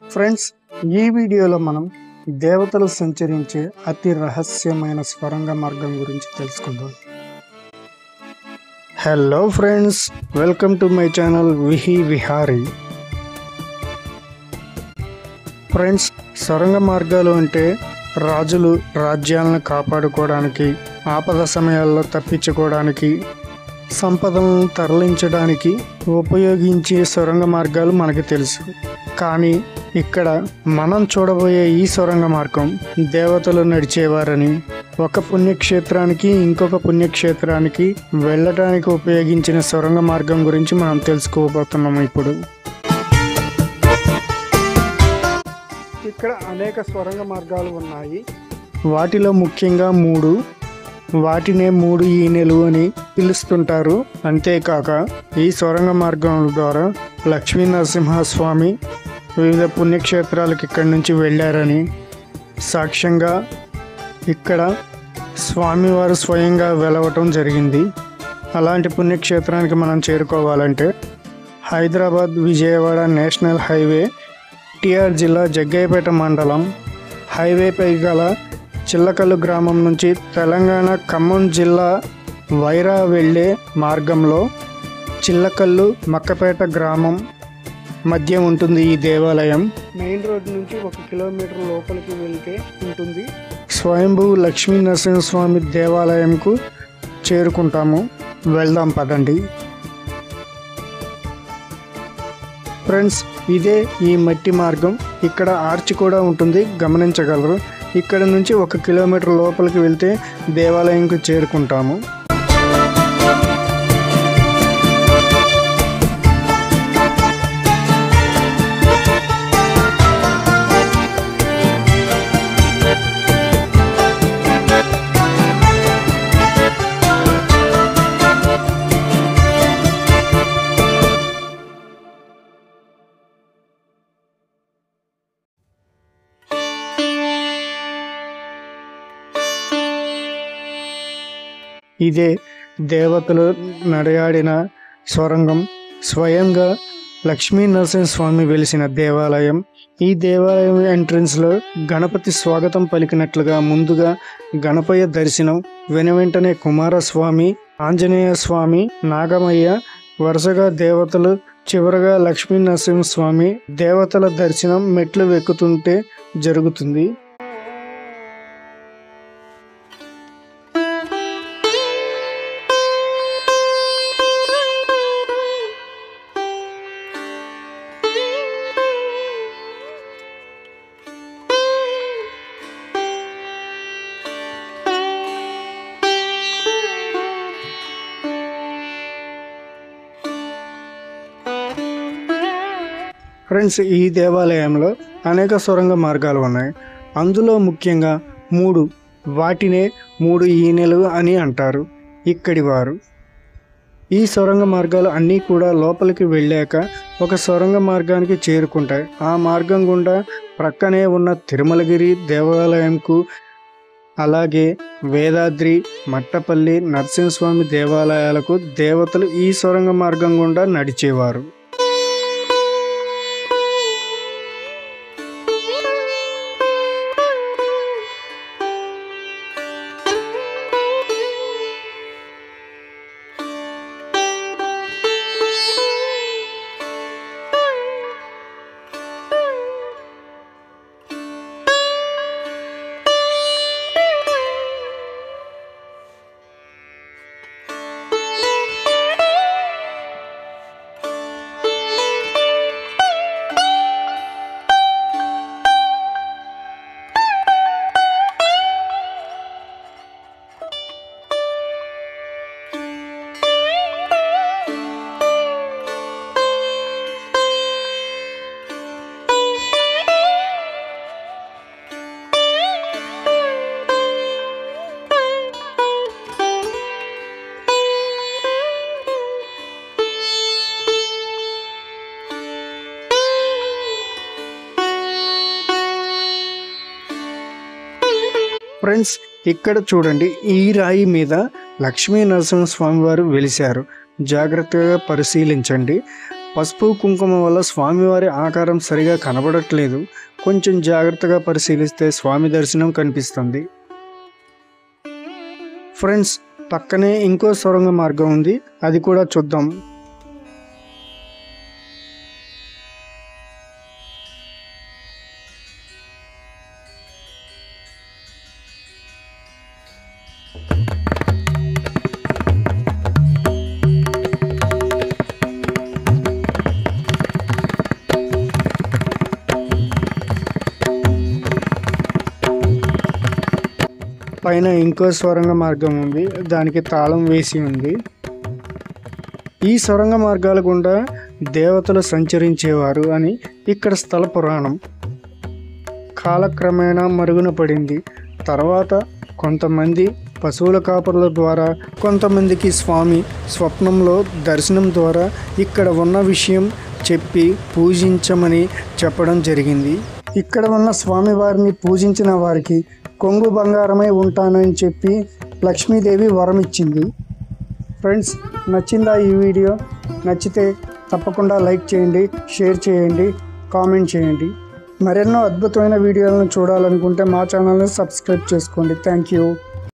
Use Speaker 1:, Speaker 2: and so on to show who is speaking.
Speaker 1: Friends, ఈ వీడియోలో మనం దేవతలు సంచరించే అతి రహస్యమైన స్వరంగ మార్గం గురించి తెలుసుకుందాం. Hello friends, welcome to my channel విహి విహారీ. ఫ్రెండ్స్, సొరంగ మార్గాలు అంటే రాజులు రాజ్యాలను కాపాడుకోవడానికి, ఆపద సమయాల్లో తప్పించుకోవడానికి, సంపదలను తరలించడానికి ఉపయోగించే సొరంగ మార్గాలు మనకి తెలుసు. కానీ ఇక్కడ మనం చూడబోయే ఈ సొరంగ మార్గం దేవతలు నడిచేవారని, ఒక పుణ్యక్షేత్రానికి ఇంకొక పుణ్యక్షేత్రానికి వెళ్ళడానికి ఉపయోగించిన సొరంగ మార్గం గురించి మనం తెలుసుకోబోతున్నాము. ఇప్పుడు ఇక్కడ అనేక సొరంగ మార్గాలు ఉన్నాయి. వాటిలో ముఖ్యంగా వాటినే 3 ఈనెలు అని పిలుస్తుంటారు. అంతేకాక ఈ సొరంగ మార్గం ద్వారా లక్ష్మీ నరసింహస్వామి వివిధ పుణ్యక్షేత్రాలకు ఇక్కడి నుంచి వెళ్ళారని సాక్ష్యంగా ఇక్కడ స్వామివారు స్వయంగా వెలవటం జరిగింది. అలాంటి పుణ్యక్షేత్రానికి మనం చేరుకోవాలంటే హైదరాబాద్ విజయవాడ నేషనల్ హైవే, టిఆర్ జిల్లా జగ్గయ్యపేట మండలం హైవేపై గల చిల్లకల్లు గ్రామం నుంచి తెలంగాణ ఖమ్మం జిల్లా వైరా వెళ్ళే మార్గంలో చిల్లకల్లు మక్కపేట గ్రామం మధ్య ఉంటుంది ఈ దేవాలయం. మెయిన్ రోడ్ నుంచి 1 కిలోమీటర్ లోపలికి వెళ్తే ఉంటుంది. స్వయంభూ లక్ష్మీ నరసింహస్వామి దేవాలయంకు చేరుకుంటాము. వెళ్దాం పదండి. ఫ్రెండ్స్, ఇదే ఈ మట్టి మార్గం. ఇక్కడ ఆర్చ్ కూడా ఉంటుంది, గమనించగలరు. ఇక్కడ నుంచి 1 కిలోమీటర్ లోపలికి వెళ్తే దేవాలయంకు చేరుకుంటాము. ఇదే దేవతలు నడయాడిన సొరంగం. స్వయంగా లక్ష్మీ నరసింహస్వామి వెలిసిన దేవాలయం. ఈ దేవాలయం ఎంట్రన్స్లో గణపతి స్వాగతం పలికినట్లుగా ముందుగా గణపయ్య దర్శనం, వెనువెంటనే కుమారస్వామి, ఆంజనేయ స్వామి, నాగమయ్య, వరుసగా దేవతలు, చివరగా లక్ష్మీ నరసింహస్వామి. దేవతల దర్శనం మెట్లు ఎక్కుతుంటే జరుగుతుంది. ఫ్రెండ్స్, ఈ దేవాలయంలో అనేక సొరంగ మార్గాలు ఉన్నాయి. అందులో ముఖ్యంగా 3, వాటినే 3 ఈనెలు అని అంటారు ఇక్కడి వారు. ఈ సొరంగ మార్గాలు అన్నీ కూడా లోపలికి వెళ్ళాక ఒక సొరంగ మార్గానికి చేరుకుంటాయి. ఆ మార్గం గుండా ప్రక్కనే ఉన్న తిరుమలగిరి దేవాలయంకు, అలాగే వేదాద్రి, మట్టపల్లి, నరసింహస్వామి దేవాలయాలకు దేవతలు ఈ సొరంగ మార్గం గుండా నడిచేవారు. ఫ్రెండ్స్, ఇక్కడ చూడండి, ఈ రాయి మీద లక్ష్మీ నరసింహస్వామి వారు వెలిశారు. జాగ్రత్తగా పరిశీలించండి. పసుపు కుంకుమ వల్ల స్వామివారి ఆకారం సరిగా కనబడట్లేదు. కొంచెం జాగ్రత్తగా పరిశీలిస్తే స్వామి దర్శనం కనిపిస్తుంది. ఫ్రెండ్స్, పక్కనే ఇంకో సొరంగ మార్గం ఉంది, అది కూడా చూద్దాం. పైన ఇంకో సొరంగ మార్గం ఉంది, దానికి తాళం వేసి ఉంది. ఈ సొరంగ మార్గాల గుండా దేవతలు సంచరించేవారు అని ఇక్కడ స్థల పురాణం. కాలక్రమేణా మరుగున పడింది. తర్వాత కొంతమంది పశువుల కాపరుల ద్వారా, కొంతమందికి స్వామి స్వప్నంలో దర్శనం ద్వారా ఇక్కడ ఉన్న విషయం చెప్పి పూజించమని చెప్పడం జరిగింది. ఇక్కడ ఉన్న స్వామివారిని పూజించిన వారికి కొంగు బంగారమై ఉంటానని చెప్పి లక్ష్మీదేవి వరం ఇచ్చింది. ఫ్రెండ్స్, నచ్చిందా ఈ వీడియో? నచ్చితే తప్పకుండా లైక్ చేయండి, షేర్ చేయండి, కామెంట్ చేయండి. మరెన్నో అద్భుతమైన వీడియోలను చూడాలనుకుంటే మా ఛానల్ని సబ్స్క్రైబ్ చేసుకోండి. Thank you.